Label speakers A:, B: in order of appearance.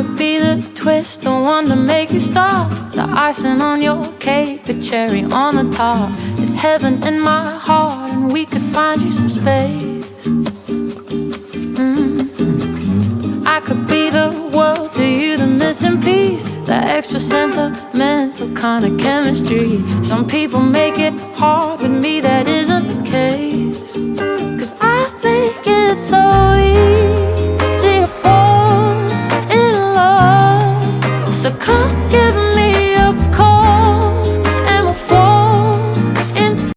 A: could be the twist, the one to make you stop, the icing on your cake, the cherry on the top. It's heaven in my heart, and we could find you some space. I could be the world to you, the missing piece, the extra sentimental kind of chemistry. Some people make it hard, with me that isn't the case, 'cause I make it so